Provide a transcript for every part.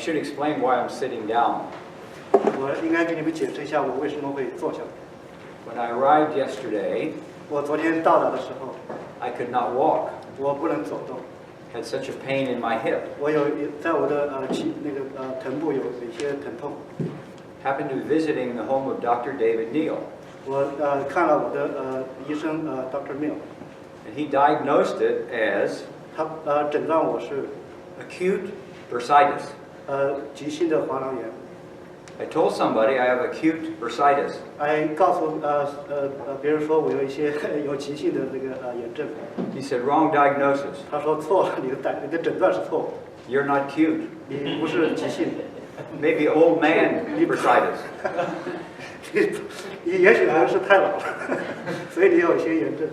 should explain why I'm sitting down. 我应该给你们解释一下我为什么会坐下来。When I arrived yesterday, 我昨天到达的时候， I could not walk. 我不能走动， Had such a pain in my hip. 我有在我的臀部有一些疼痛。 Happened to be visiting the home of Dr. David Neal, 我看了我的医生Dr. Mill， and he diagnosed it as 他诊断我是 acute bursitis. 急性的滑囊炎。 I told somebody I have acute bursitis. 还告诉别人说我有一些有急性的这个炎症。 He said, wrong diagnosis. 他说错了，你的诊断是错误， You're not cute. 你不是急性。 Maybe old man bursitis. 你也许还是太老了，所以你有一些炎症。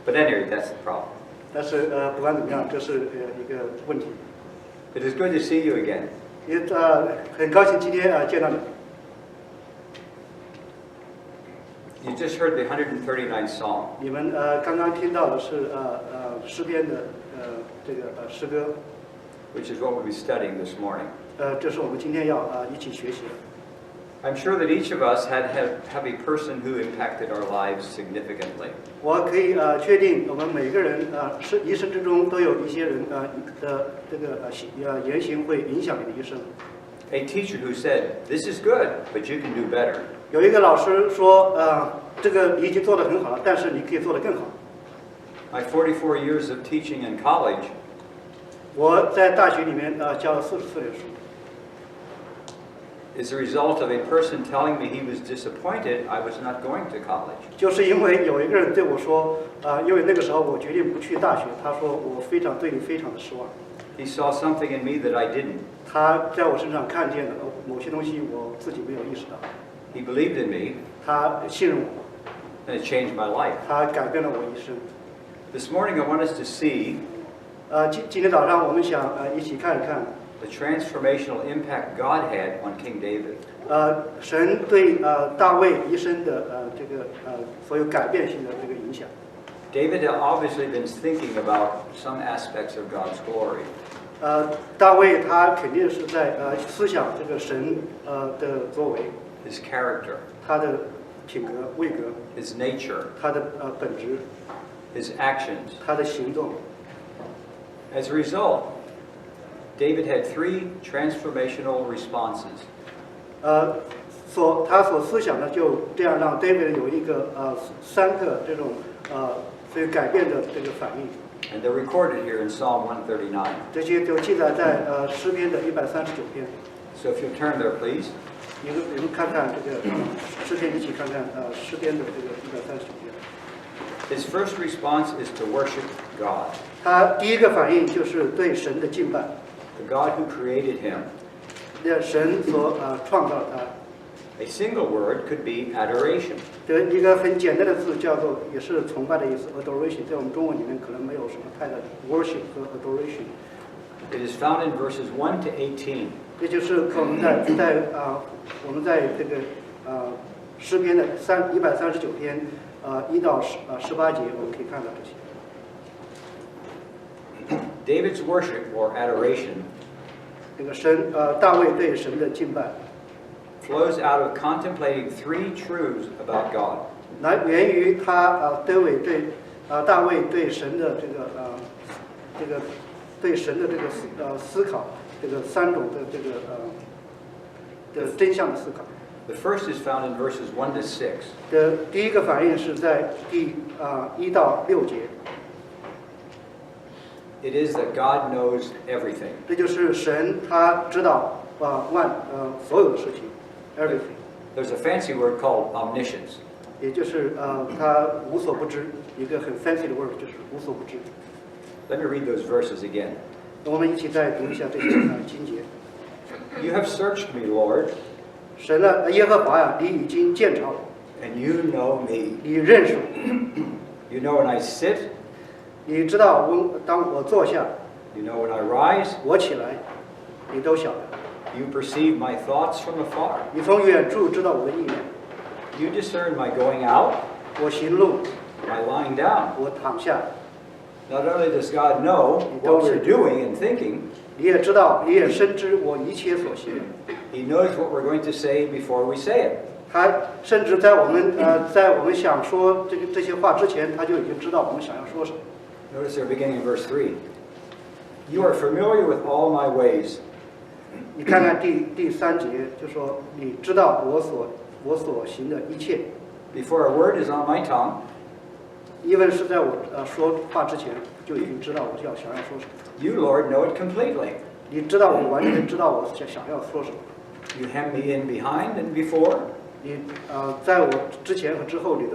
But anyway, that's the problem. 但是不管怎么样，这是一个问题。 It is good to see you again. 也很高兴今天见到你。 You just heard the 139th Psalm. 你们刚刚听到的是诗篇的这个诗歌， Which is what we'll be studying this morning. 这是我们今天要一起学习的。 I'm sure that each of us have a person who impacted our lives significantly. 我可以确定，我们每个人是一生之中都有一些人的这个言行会影响你的一生。 A teacher who said, "This is good, but you can do better." 有一个老师说，这个你已经做得很好了，但是你可以做得更好。 My 44 years of teaching in college 我在大学里面教了44年书。 is the result of a person telling me he was disappointed I was not going to college. 就是因为有一个人对我说，因为那个时候我决定不去大学，他说我对你非常的失望。 He saw something in me that I didn't. 他在我身上看见了某些东西，我自己没有意识到。 He believed in me, 他信任我， and it changed my life. 他改变了我一生。 This morning I want us to see 今天早上我们想一起看一看， the transformational impact God had on King David. 神对大卫一生的这个所有改变性的这个影响。 David had obviously been thinking about some aspects of God's glory. 大卫他肯定是在思想这个神的作为， His character, 他的品格、位格， his nature, 他的本质， his actions. 他的行动。 As a result, David had 3 transformational responses. 他所思想的就这样让 David 有一个3个这种所以改变的这个反应。 And they're recorded here in Psalm 139. 这些就记载在诗篇的139篇。 So if you'll turn there, please. 你们看看这个诗篇，一起看看诗篇的这个139篇。 His first response is to worship God, 他第一个反应就是对神的敬拜， the God who created him. 神所创造他。 A single word could be adoration. 这一个很简单的字叫做，也是崇拜的意思 ，adoration， 在我们中文里面可能没有什么太大的 worship 和 adoration。 It is found in verses 1 to 18. 这就是我们在这个诗篇的139篇1到18节，我们可以看到这些。 David's worship or adoration 这个大卫对神的敬拜， flows out of contemplating 3 truths about God. 来源于大卫对神的对神的这个思考，这个3种的真相的思考。 The first is found in verses 1 to 6. 的第一个反应是在第1到6节， It is that God knows everything. 这就是神他知道所有的事情 ，everything， There's a fancy word called omniscience. 也就是他无所不知，一个很 fancy 的 word 就是无所不知。 Let me read those verses again. 我们一起再读一下这些经节。 You have searched me, Lord, 神呢，耶和华呀，你已经鉴察我， and you know me. 你认识我， You know when I sit, 你知道当我坐下， you know when I rise, 我起来，你都晓得。 you perceive my thoughts from afar. 你从远处知道我的意念， You discern my going out, 我行路， my lying down. 我躺下。Not only does God know what we're doing and thinking, 你也知道，你也深知我一切所行。 He knows what we're going to say before we say it. 他甚至在我们想说这些话之前，他就已经知道我们想要说什么。 Notice there beginning in verse 3. You are familiar with all my ways. 你看看第3节，就说你知道我所行的一切， Before a word is on my tongue, 因为是在我说话之前就已经知道我想要说什么。 you, Lord, know it completely. 你知道我完全知道我想要说什么。 You hem me in behind and before, 你在我之前和之后，你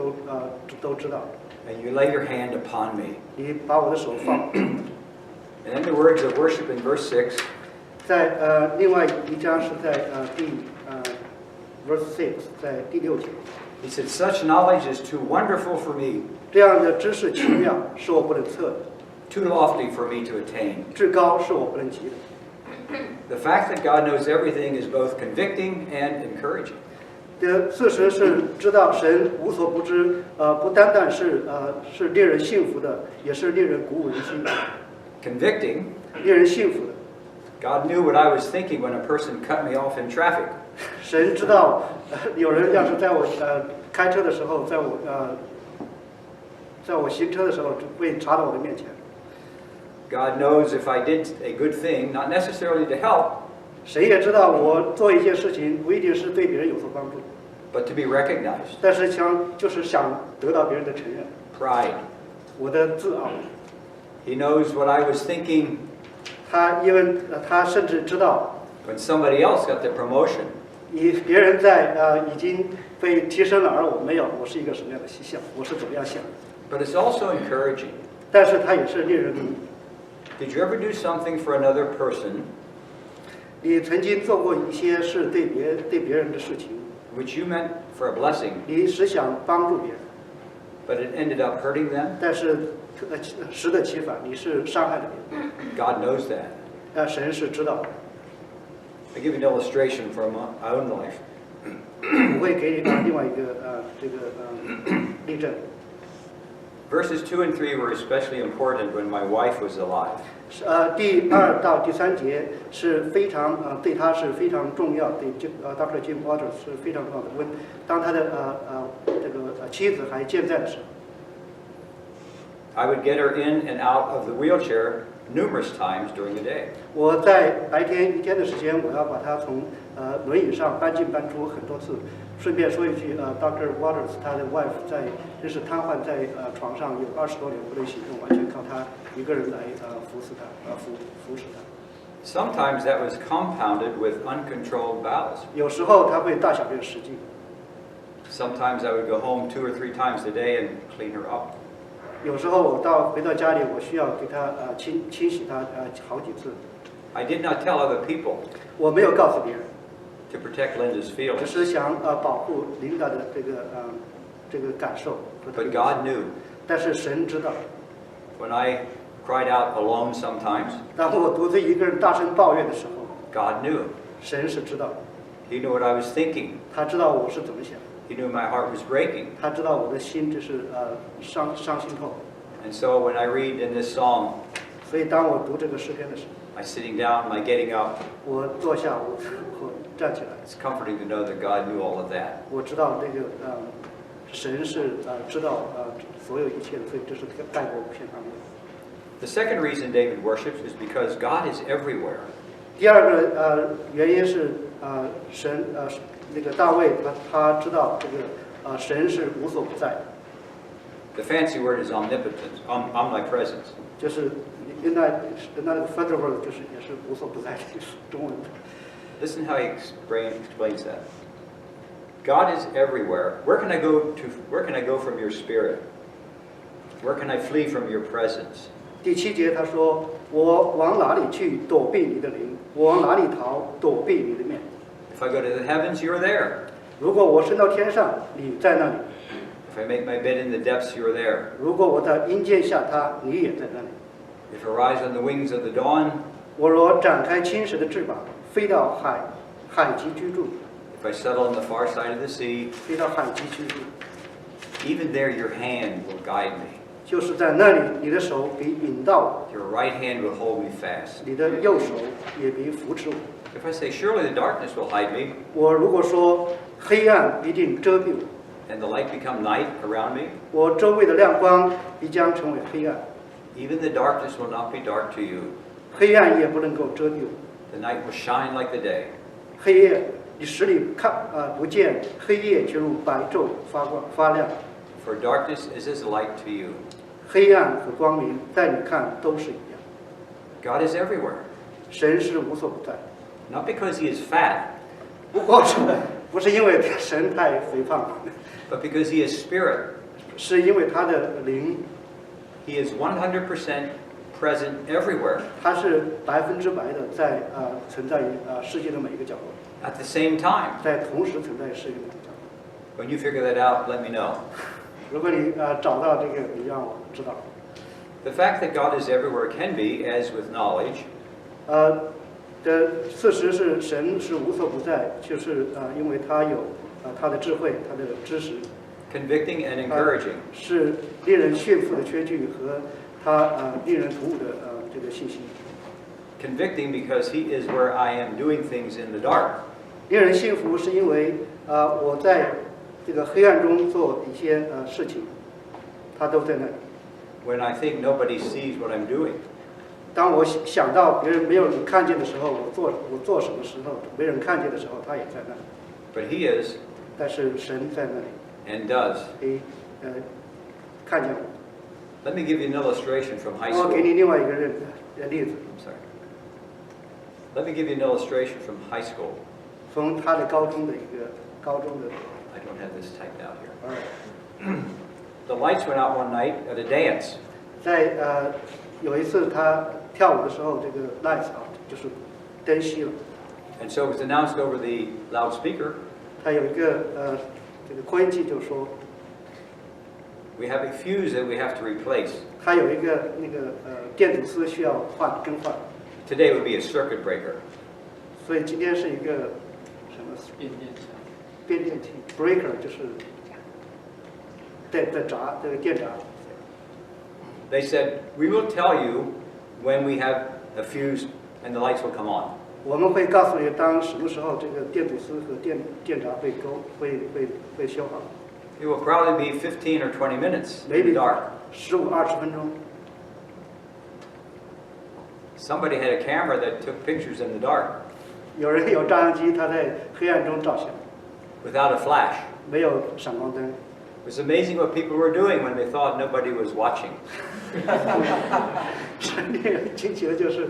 都知道。 and you lay your hand upon me. 你把我的手放。 And then the words of worship in verse 6. 在另外一章是在verse 6，在第6节。 He said, such knowledge is too wonderful for me, 这样的知识奇妙，是我不能测的； too lofty for me to attain. 至高是我不能及的。 The fact that God knows everything is both convicting and encouraging. 事实是知道神无所不知，不单单是令人幸福的，也是令人鼓舞人心的， Convicting, 令人幸福的。 God knew what I was thinking when a person cut me off in traffic. 神知道，有人要是在我开车的时候，在我行车的时候，会查到我的面前。 God knows if I did a good thing, not necessarily to help, 神也知道我做一件事情不一定是对别人有所帮助， but to be recognized. 但是就是想得到别人的承认， Pride. 我的自傲。 He knows what I was thinking 因为他甚至知道， when somebody else got the promotion. 别人已经被提升了，而我没有，我是一个什么样的形象，我是怎么样想的。 But it's also encouraging. 但是他也是令人鼓舞。 Did you ever do something for another person 你曾经做过一些事对别人的事情， which you meant for a blessing, 你是想帮助别人， but it ended up hurting them? 但是适得其反，你是伤害了别人。 God knows that. 神是知道的。 I give you an illustration from my own life. 我会给你另外一个例证。 Verses 2 and 3 were especially important when my wife was alive. 第2到第3节是非常对他是非常重要，对Dr. Jim Waters 是非常重要的。当他的妻子还健在的时候， I would get her in and out of the wheelchair numerous times during the day. 我在白天一天的时间，我要把他从轮椅上搬进搬出很多次。顺便说一句，Dr. Waters 他的 wife 真是瘫痪在床上有20多年不能行动，完全靠他一个人来服侍他，服侍他。 Sometimes that was compounded with uncontrolled bowels. 有时候他会大小便失禁， Sometimes I would go home 2 or 3 times a day and clean her up. 有时候我回到家里，我需要给他清洗他好几次。 I did not tell other people 我没有告诉别人， to protect Linda's 只 feelings, 是想保护琳达的这个感受和她的 but God knew. 但是神知道， When I cried out alone sometimes, 当我独自一个人大声抱怨的时候， God knew. 神是知道的， He knew what I was thinking. 他知道我是怎么想， He knew my heart was breaking. 他知道我的心就是伤心透。 And so when I read in this psalm, 所以当我读这个诗篇的时候， my sitting down, my getting up, 我坐下，我站起来， it's comforting to know that God knew all of that. 我知道神是知道所有一切的，所以这是带过无限安慰。 The second reason David worships is because God is everywhere. 第二个原因是神大卫他知道这个神是无所不在的， The fancy word is omnipotence, omnipresence. 就是那个 federal word 就是也是无所不在的意思，中文的。 Listen how he explains that. God is everywhere. Where can I go from your spirit? Where can I flee from your presence? 第7节他说：“我往哪里去躲避你的灵？我往哪里逃躲避你的面？ If I go to the heavens, you are there. 如果我升到天上，你在那里； If I make my bed in the depths, you are there. 如果我在阴间下榻，你也在那里。 If I rise on the wings of the dawn, 我若展开青石的翅膀，飞到海极居住， if I settle on the far side of the sea, 飞到海极居住， even there your hand will guide me. 就是在那里，你的手必引导我， Your right hand will hold me fast. 你的右手也必扶持我。 If I say, surely the darkness will hide me, 我如果说黑暗必定遮蔽我， and the light become night around me, 我周围的亮光必将成为黑暗， even the darkness will not be dark to you. 黑暗也不能够遮蔽我。 The night will shine like the day. 黑夜你使你不见，黑夜却如白昼发光发亮。 For darkness is as light to you. 黑暗和光明在你看都是一样。 God is everywhere. 神是无所不在， Not because he is fat, 不是因为神太肥胖， but because he is spirit. 是因为他的灵， He is 100% present everywhere. 他是100%的在存在于世界的每一个角落， At the same time. 在同时存在世界的每一个角落。 When you figure that out, let me know. 如果你找到这个，你让我知道。 The fact that God is everywhere can be, as with knowledge, 事实是神是无所不在，就是因为他有他的智慧，他的知识， convicting and encouraging. 是令人炫富的缺据和他令人鼓舞的这个信息。 Convicting because he is where I am doing things in the dark. 令人信服是因为我在这个黑暗中做一些事情，他都在那里。 When I think nobody sees what I'm doing. 当我想到别人没有人看见的时候，我做什么时候没人看见的时候，他也在那里。 But he is 但是神在那里， and does. 可以看见我。 Let me give you an illustration from high 我 school. 给你另外一个例子， I'm sorry. Let me give you an illustration from high school. 从他的高中的高中的 I don't have this typed out here. The lights went out one night at a dance. 在有一次他跳舞的时候，这个 lights out 就是灯熄了， And so it was announced over the loudspeaker, 他有一个这个扩音器就说 we have a fuse that we have to replace. 他有一个那个电阻丝需要更换， Today would be a circuit breaker. 所以今天是一个什么变电器 breaker 就是在闸这个电闸。 They said, we will tell you when we have a fuse and the lights will come on. 我们会告诉你，当什么时候这个电阻丝和电闸会修好， It will probably be 15 or 20 minutes in Maybe. the dark. 15-20分钟。 Somebody had a camera that took pictures in the dark 有人有照相机，他在黑暗中照相， without a flash. 没有闪光灯。 It was amazing what people were doing when they thought nobody was watching. 是令人惊奇的，就是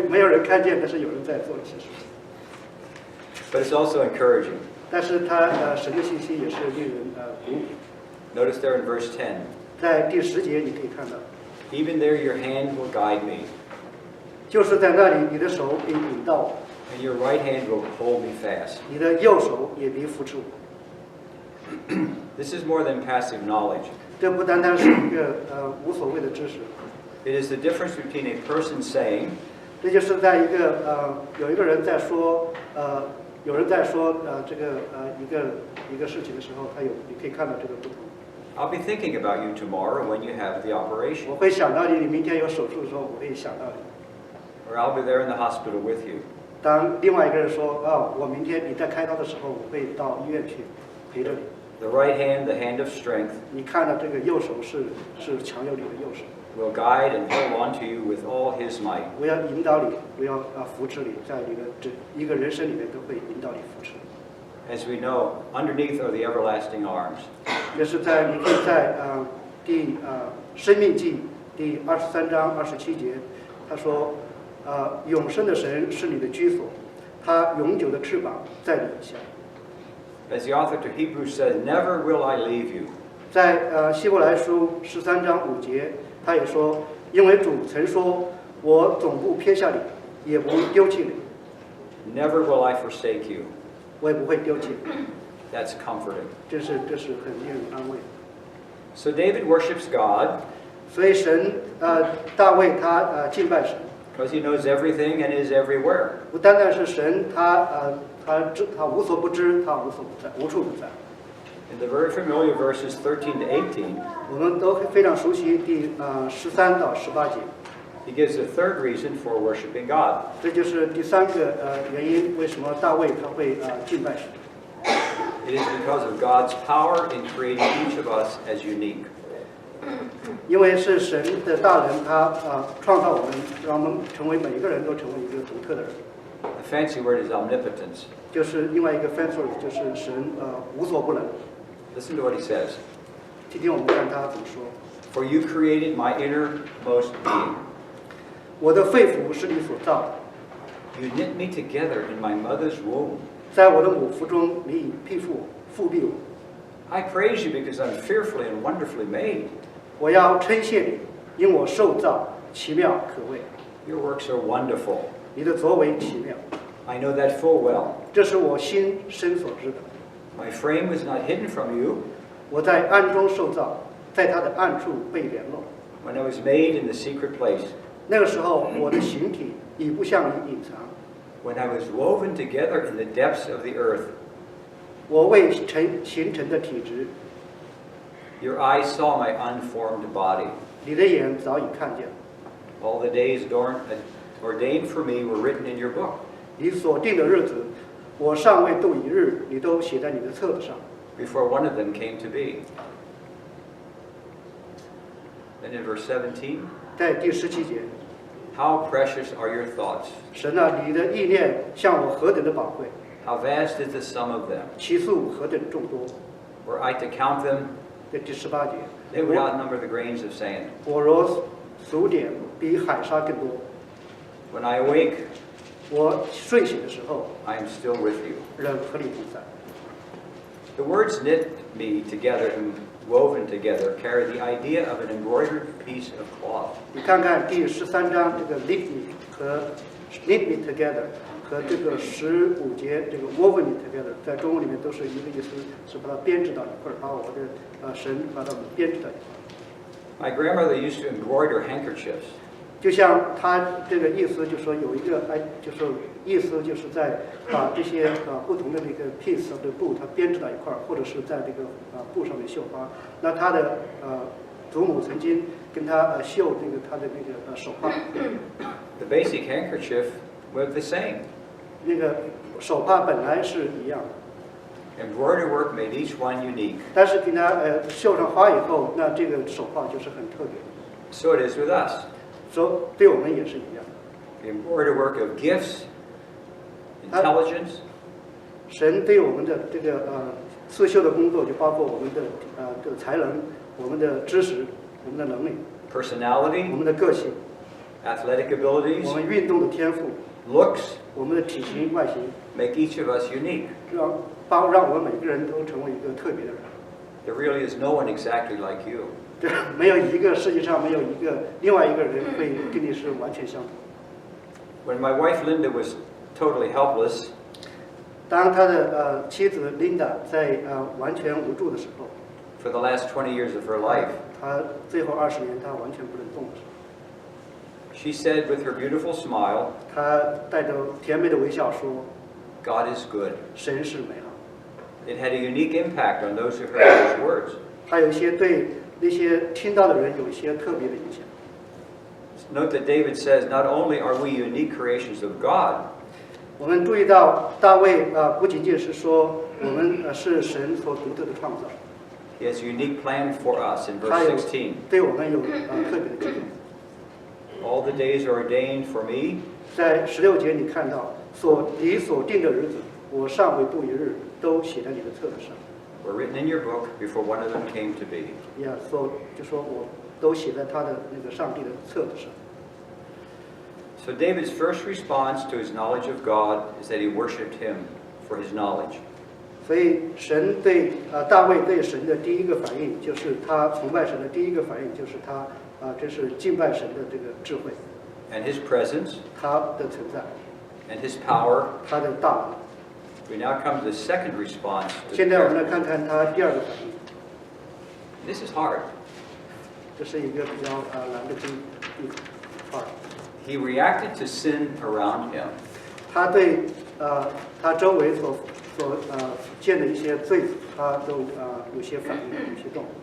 没有人看见，但是有人在做一些事情。 But it's also encouraging. 但是他神的信息也是令人鼓舞。 Notice there in verse 10, 在第10节你可以看到， even there your hand will guide me, 就是在那里，你的手必引导我， and your right hand will hold me fast. 你的右手也必扶持我。 This is more than passive knowledge. 这不单单是一个无所谓的知识， It is the difference between a person saying, 这就是在一个有一个人在说有人在说这个一个事情的时候，你可以看到这个不同。 I'll be thinking about you tomorrow when you have the operation, 我会想到你，你明天有手术的时候，我会想到你。 or I'll be there in the hospital with you. 当另外一个人说我明天你在开刀的时候，我会到医院去陪着你。 The right hand, the hand of strength, 你看到这个右手是强有力的右手， will guide and hold on to you with all his might. 我要引导你，我要扶持你，在你的一个人生里面都会引导你扶持。 As we know, underneath are the everlasting arms. 也是你可以在生命记第23章27节，他说永生的神是你的居所，他永久的翅膀在你以下。 As the author to Hebrews says, never will I leave you. 在希伯来书13章5节，他也说，因为主曾说，我总不撇下你，也不丢弃你， Never will I forsake you. 我也不会丢弃你。 That's comforting. 这是很令人安慰。 So David worships God 所以大卫他敬拜神， because he knows everything and is everywhere. 不单单是神，他无所不知，他无处不在。In the very familiar verses 13 to 18, 我们都非常熟悉第13到18节， he gives a third reason for worshiping God. 这就是第三个原因，为什么大卫他会敬拜神。 It is because of God's power in creating each of us as unique. 因为是神的大能，他创造我们，让我们成为每一个人都成为一个独特的人。 The fancy word is omnipotence. 就是另外一个 fancy word， 就是神无所不能。 Listen to what he says. 今天我们看他怎么说。 For you created my innermost being. 我的肺腑是你所造的， You knit me together in my mother's womb. 在我的母腹中，你以复庇我。 I praise you because I'm fearfully and wonderfully made. 我要称谢你，因我受造奇妙可畏， Your works are wonderful. 你的作为奇妙， I know that full well. 这是我心深所知的。 My frame was not hidden from you 我在暗中受造，在他的暗处被联络。 when I was made in the secret place, 那个时候，我的形体已不向你隐藏， when I was woven together in the depths of the earth. 我未形成的体质， Your eyes saw my unformed body. 你的眼早已看见了。 All the days ordained for me were written in your book. 你所定的日子，我尚未度一日，你都写在你的册子上。 Before one of them came to be. Then in verse 17, 在第17节， how precious are your thoughts? 神啊，你的意念向我何等的宝贵， How vast is the sum of them? 其数何等众多。 Were I to count them, 在第18节， they would outnumber the grains of sand. 我若数点，比海沙更多。 When I awake, 我睡醒的时候， I am still with you. 人和你同在。 The words knit me together and woven together carry the idea of an embroidered piece of cloth. 你看看第13章这个 knit me 和 knit me together 和这个15节这个 woven me together， 在中文里面都是一个意思，是把它编织到一块儿，把我的神把它们编织到一块儿。 My grandmother used to embroider handkerchiefs. 就像他这个意思，就说有一个就是意思就是在把这些不同的这个 piece of 的布它编织到一块儿，或者是在这个布上面绣花。那他的祖母曾经跟他绣这个他的那个手帕。 The basic handkerchief was the same. 那个手帕本来是一样的， Embroidery work made each one unique. 但是给它绣上花以后，那这个手帕就是很特别的。 So it is with us. 说对我们也是一样。 The embroidery work of gifts, intelligence, 神对我们的这个刺绣的工作，就包括我们的这个才能、我们的知识、我们的能力、我 personality, 们的个性、 athletic 我 abilities, 们运动的天赋、 looks 我们的体型外形， make each of us unique. 让我们每个人都成为一个特别的人。 There really is no one exactly like you. 这没有一个世界上没有一个另外一个人会跟你是完全相同。 When my wife Linda was totally helpless, 当他的妻子 Linda 在完全无助的时候， for the last 20 years of her life, 他最后20年他完全不能动的时候， she said with her beautiful smile, 他带着甜美的微笑说 God is good.：“ 神是美好。” It had a unique impact on those who heard those words. 还有一些对那些听到的人有一些特别的影响。 Note that David says, not only are we unique creations of God, 我们注意到大卫不仅仅是说我们是神所独特的创造， he has a unique plan for us in 他 verse 有16. 对我们有特别的计划。 All the days are ordained for me, 在16节你看到你所定的日子，我尚未度一日，都写在你的册子上。 were written in your book before one of them came to be. 就说我都写在他的那个上帝的册子上。 So David's first response to his knowledge of God is that he worshipped him for his knowledge. 所以神对大卫对神的第一个反应，就是他崇拜神的第一个反应，就是他这是敬拜神的这个智慧， And his presence 他的存在， and his power. 他的大能。 We now come to the second response. To 现在我们 prayer. 来看看他第二个反应， This is hard. 这是一个比较难的一块。 He reacted to sin around him. 他对他周围所见的一些罪他都有些反应，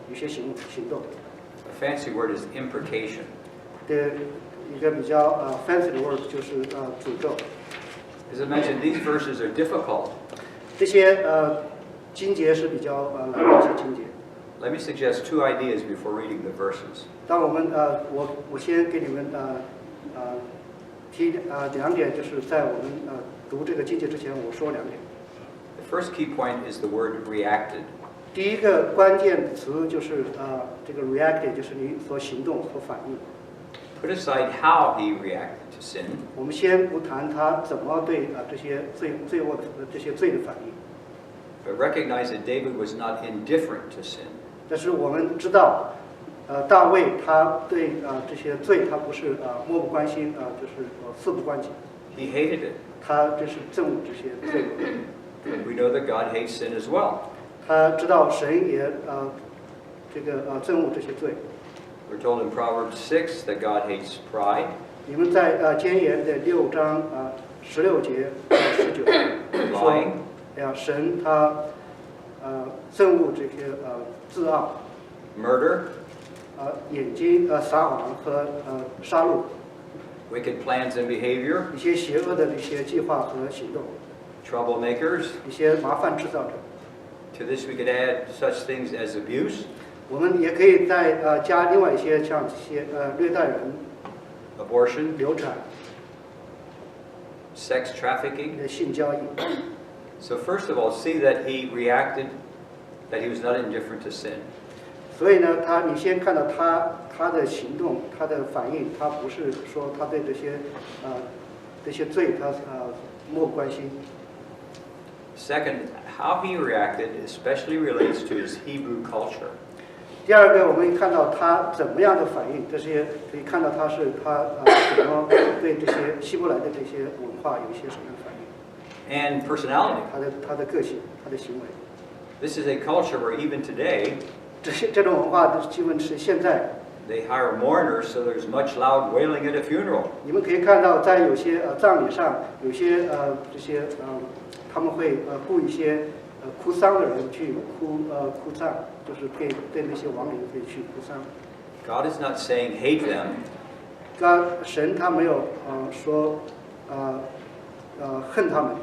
有些行动。A fancy word is imprecation. 的一个比较fancy 的 word 就是诅咒。As I mentioned, these verses are difficult. 这些经节是比较难的一些经节。Let me suggest two ideas before reading the verses. 当我们我先给你们提两点，就是在我们读这个经节之前，我说两点。The first key point is the word reacted. 第一个关键词就是这个 reacted， 就是你所行动所反应。Put aside how he reacted to sin. 我们先不谈他怎么对这些罪恶的这些罪的反应， But recognize that David was not indifferent to sin. 但是我们知道，大卫他对这些罪他不是漠不关心就是事不关己， He hated it. 他就是憎恶这些罪恶。 We know that God hates sin as well. 他知道神也这个憎恶这些罪。 We're told in Proverbs 6 that God hates pride, 你们在箴言的6章16节19节说， lying, 神他憎恶这些自傲、 murder, 眼睛撒谎和杀戮， wicked plans and behavior, 一些邪恶的一些计划和行动， troublemakers. 一些麻烦制造者。 To this we could add such things as abuse, 我们也可以再加另外一些像这些虐待人、 abortion, 流产、 sex trafficking. 性交易。 So first of all, see that he reacted, that he was not indifferent to sin. 所以呢，你先看到他的行动，他的反应，他不是说他对这些罪他漠不关心。 Second, how he reacted especially relates to his Hebrew culture. 第二个，我们看到他怎么样的反应，这些可以看到他怎么对这些希伯来的这些文化有一些什么样的反应， And personality. 他的个性，他的行为。 This is a culture where even today 这种文化的基本是现在， they hire mourners, so there's much loud wailing at a funeral. 你们可以看到在有些葬礼上，有些这些他们会雇一些哭丧的人去哭丧，就是对那些亡灵可以去哭丧。 God is not saying hate them, 神他没有说恨他们，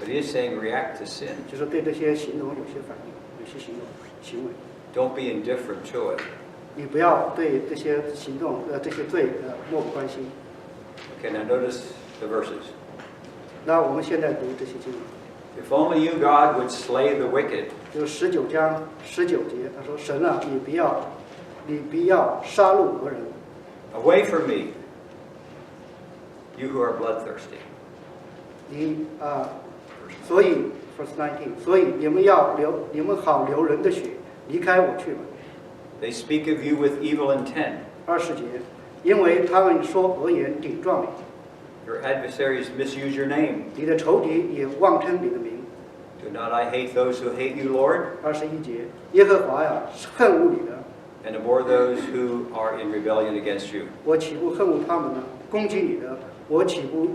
but he is saying react to sin. 就是对这些行动有些反应，有些行为。 Don't be indifferent to it. 你不要对这些行动这些罪漠不关心。 Okay, now notice the verses. 那我们现在读这些经文。 If only you, God, would slay the wicked. 就19章19节，他说：“神啊，你不要杀戮恶人， Away from me, you who are bloodthirsty. 所以 verse 19，所以你们好流人的血，离开我去吧。 They speak of you with evil intent. 20节，因为他们说恶言顶撞你， Your adversaries misuse your name. 你的仇敌也妄称你的名。 Do not I hate those who hate you, Lord, 21节，耶和华呀，恨恶你的， and abhor those who are in rebellion against you? 我岂不恨恶他们呢？攻击你的，我岂不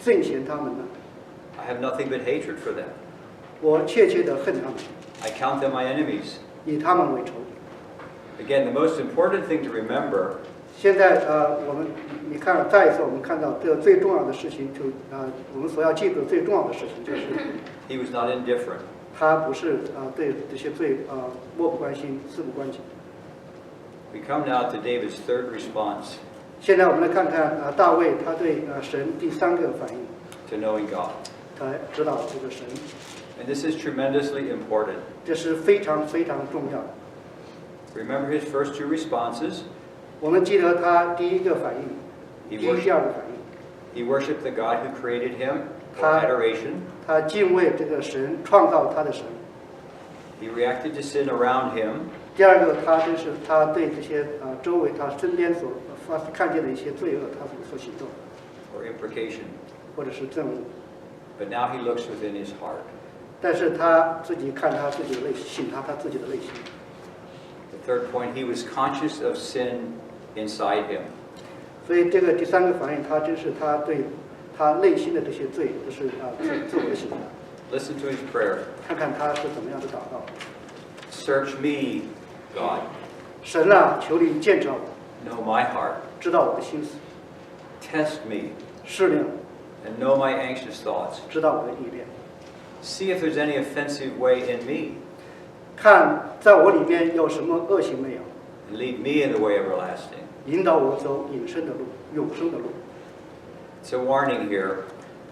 憎嫌他们呢？ I have nothing but hatred for them. 我切切的恨他们， I count them my enemies. 以他们为仇。” Again, the most important thing to remember 现在你看再一次我们看到这最重要的事情我们所要记住最重要的事情就是 he was not indifferent. 他不是对这些罪漠不关心事不关己。 We come now to David's third response 现在我们来看看大卫他对神第3个反应， to knowing God. 他知道这个神， And this is tremendously important. 这是非常非常重要的。 Remember his first two responses. 我们记得他第1个反应，第2个反应， He worshiped the God who created him, for 他 adoration. 他敬畏这个神创造他的神。 He reacted to sin around him. 第2个，他对这些周围他身边所看见的一些罪恶，他所行动， or imprecation. 或者是憎恶。 But now he looks within his heart. 但是他自己看他自己的内心，他自己的内心。 The third point, he was conscious of sin inside him. 所以这个第3个反应，他真是他对他内心的这些罪，就是自我的省察。Listen to his prayer. 看看他是怎么样的祷告。 Search me, God. 神啊，求你鉴察我， Know my heart. 知道我的心思， Test me 试炼我， and know my anxious thoughts. 知道我的意念， See if there's any offensive way in me, 看在我里面有什么恶行没有， and lead me in the way everlasting. 引导我走隐身的路，永生的路。 It's a warning here.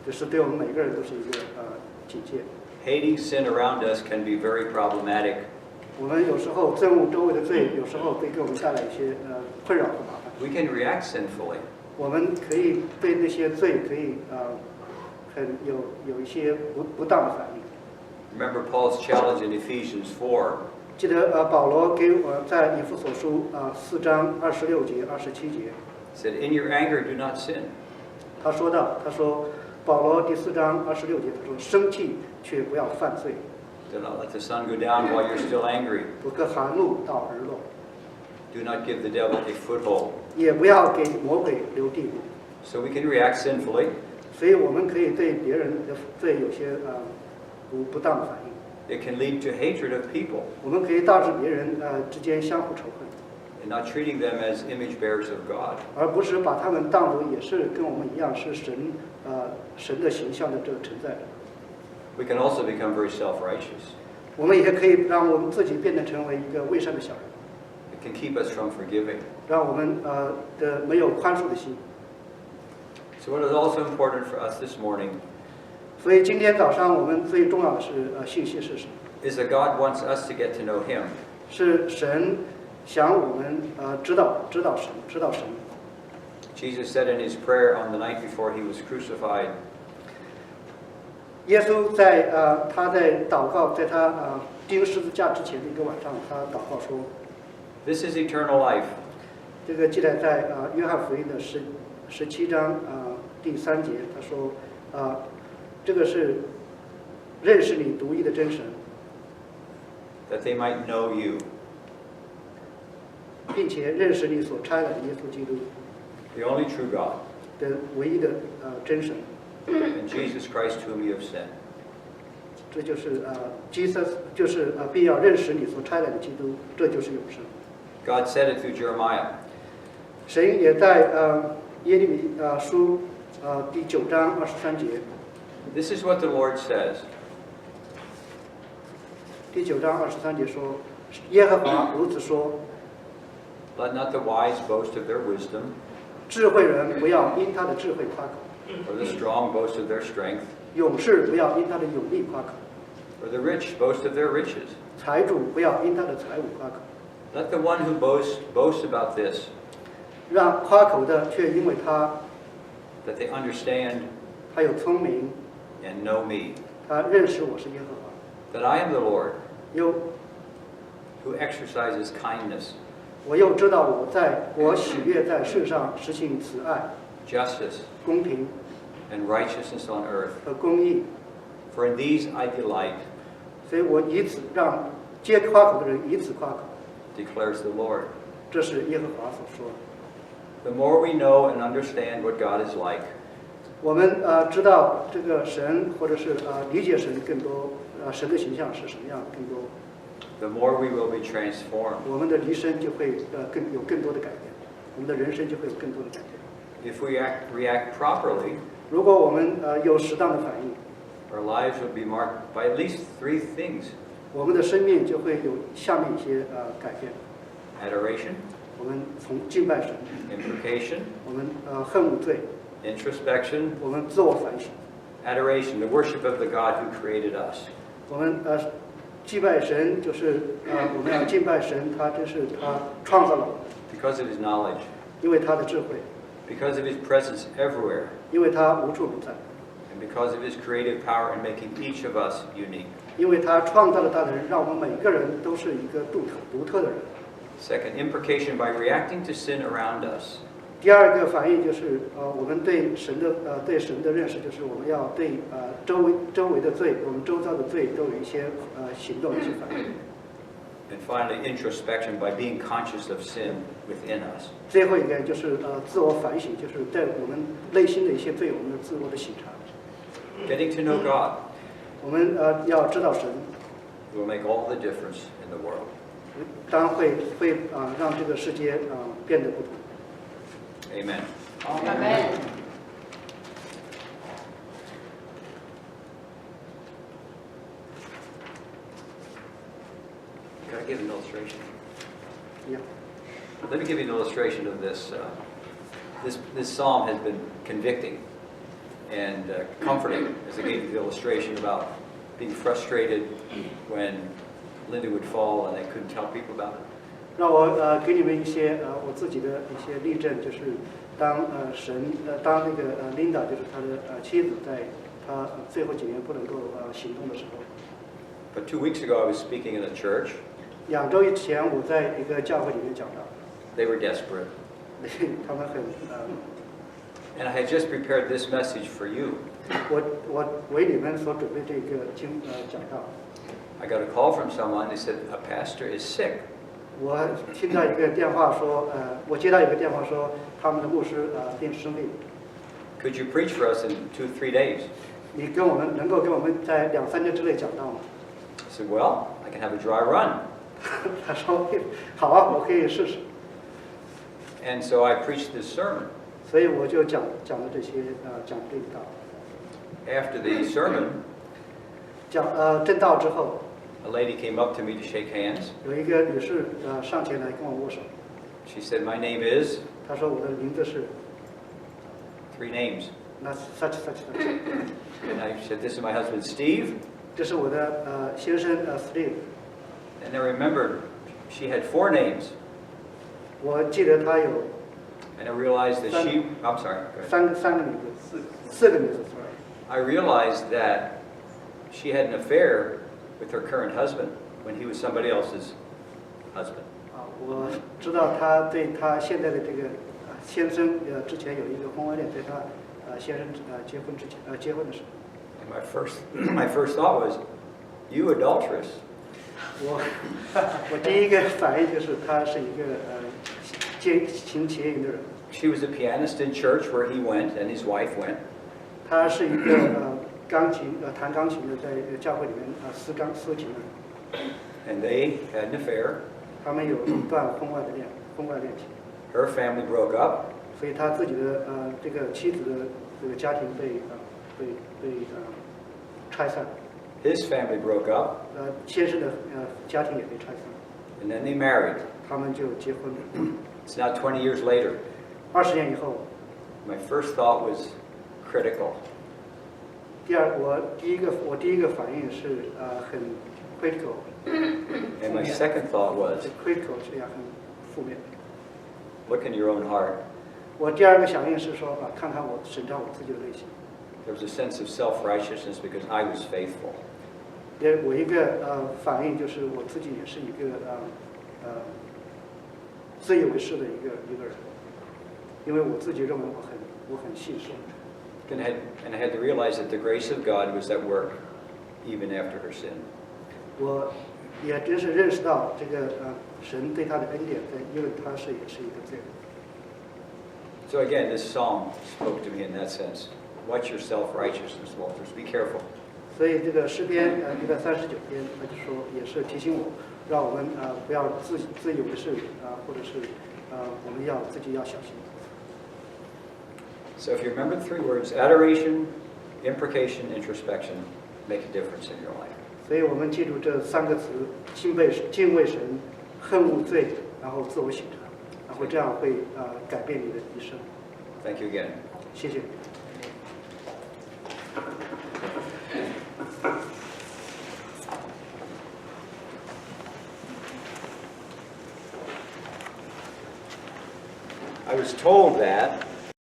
这是对我们每个人都是一个警戒。 Hating sin around us can be very problematic. 我们有时候憎恶周围的罪，有时候会给我们带来一些困扰和麻烦。 We can react sinfully. 我们可以对那些罪可以很有一些不当的反应。 Remember Paul's challenge in Ephesians 4. 记得保罗给我在以弗所书4章26节、27节， Said, in your anger, do not sin. 他说保罗第4章26节，他说生气却不要犯罪， Do not let the sun go down while you're still angry. 不可含怒到日落， Do not give the devil a foothold. 也不要给魔鬼留地步。 So we can react sinfully. 所以我们可以对别人的罪有些不当的反应， It can lead to hatred of people 我们可以导致别人之间相互仇恨， and not treating them as image bearers of God. 而不是把他们当作也是跟我们一样是神的形象的这个存在的。 We can also become very self-righteous. 我们也可以让我们自己变得成为一个伪善的小人， It can keep us from forgiving. 让我们没有宽恕的心。 So what is also important for us this morning 所以今天早上我们最重要的是信息是什么？ is that God wants us to get to know Him. 是神想我们知道神。 Jesus said in His prayer on the night before He was crucified, 耶稣在他在祷告，在他钉十字架之前的一个晚上，他祷告说， This is eternal life, 这个记载在约翰福音的17章第3节，他说这个是认识你独一的真神， that they might know You, 并且认识你所差来的耶稣基督 the only true God, 的唯一的真神。 and Jesus Christ whom You have sent. 这就是Jesus，就是必要认识你所差来的基督，这就是永生。 God said it through Jeremiah. 神也在耶利米书第9章23节， This is what the Lord says. 第9章23节说，耶和华如此说， Let not the wise boast of their wisdom, 智慧人不要因他的智慧夸口， or the strong boast of their strength, 勇士不要因他的勇力夸口， or the rich boast of their riches. 财主不要因他的财物夸口， Let the one who boast about this, 让夸口的却因为他 that they understand 他有聪明， and know me, 他认识我是耶和华， that I am the Lord, 又 who exercises kindness, 我又知道我喜悦在世上实行慈爱、 justice, 公平 and righteousness on earth. 和公义， For in these I delight, 所以我以此让皆夸口的人以此夸口， declares the Lord. 这是耶和华所说的。 The more we know and understand what God is like, 我们知道这个神，或者是理解神更多，神的形象是什么样更多， the more we will be transformed. 我们的离生就会有更多的改变，我们的人生就会有更多的改变。 If we react properly, 如果我们有适当的反应， our lives will be marked by at least 3 things: 我们的生命就会有下面一些改变。 adoration, 我们从敬拜神， imprecation, 我们恨恶罪， introspection, 我们自我反省， adoration, the worship of the God who created us. 我们祭拜神就是我们要敬拜神，他就是他创造了我们， Because of His knowledge, 因为他的智慧， because of His presence everywhere, 因为他无处不在， and because of His creative power in making each of us unique. 因为他创造了他的人，让我们每个人都是一个独特的人。 Second, imprecation by reacting to sin around us. 第二个反应就是我们对神的认识，就是我们要对周围的罪，我们周遭的罪都有一些行动，一些反应。 And finally, introspection by being conscious of sin within us. 最后一个就是自我反省，就是在我们内心的一些罪，我们的自我的省察。 Getting to know God. 我们要知道神， will make all the difference in the world. 当然会让这个世界变得不同。 Amen. Amen. Can I give an illustration? Yeah. Let me give you an illustration of this. This psalm has been convicting and comforting, as I gave you the illustration about being frustrated when Linda would fall and they couldn't tell people about it. 让我给你们一些我自己的一些例证，就是当当那个Linda 就是他的妻子在他最后几年不能够行动的时候。 But 2 weeks ago, I was speaking in a church. 2周以前我在一个教会里面讲到， They were desperate. 他们很And I had just prepared this message for you. 我为你们所准备这个讲道。 I got a call from someone. They said, a pastor is sick. 我听到一个电话说，我接到一个电话说，他们的牧师生病， Could you preach for us in 2-3 days? 你能够跟我们在2-3天之内讲道吗？ I said, well, I can have a dry run. 他说好啊，我可以试试。 And so I preached this sermon. 所以我就讲了这些讲这一道。 After the sermon, 正道之后， a lady came up to me to shake hands. 有一个女士上前来跟我握手， She said, my name is, 她说我的名字是 3 names. 那 such， And I said, this is my husband, Steve. 这是我的先生Steve。 And I remembered she had 4 names. 我记得他有 And I realized that she, I'm sorry. Go ahead. 三个名字，4个名字 ，sorry。 I realized that she had an affair with her current husband when he was somebody else's husband. 我知道他对他现在的这个先生之前有一个婚外恋，在他先生结婚的时候， And my first thought was, you adulteress. 我第一个反应就是他是一个行邪淫的人。 She was a pianist in church where he went and his wife went. 他是一个弹钢琴的，在教会里面司琴的。 And they had an affair. 他们有一段婚外恋情， Her family broke up. 所以他自己的这个妻子的这个家庭被拆散， His family broke up. 先生的家庭也被拆散， And then they married. 他们就结婚了。 It's now 20 years later. 20年以后， My first thought was critical. 我第一个反应是很 critical， And my second thought was, critical 是很负面。 look in your own heart. 我第二个响应是说看看我审查我自己的内心。 There was a sense of self-righteousness because I was faithful. 我一个反应就是我自己也是一个自以为是的一个人，因为我自己认为我很信神。 And I had to realize that the grace of God was at work even after her sin. 我也真是认识到这个神对他的恩典，因为他也是一个罪人。 So again, this psalm spoke to me in that sense. Watch your self-righteousness, Walters. Be careful. 所以这个诗篇139篇，他就说也是提醒我，让我们不要自以为是或者是我们自己要小心。 So if you remember the 3 words, adoration, imprecation, introspection, make a difference in your life. 所以我们记住这3个词：敬畏神、恨恶罪，然后自我省察，然后这样会改变你的一生。 Thank you again. 谢谢。 I was told that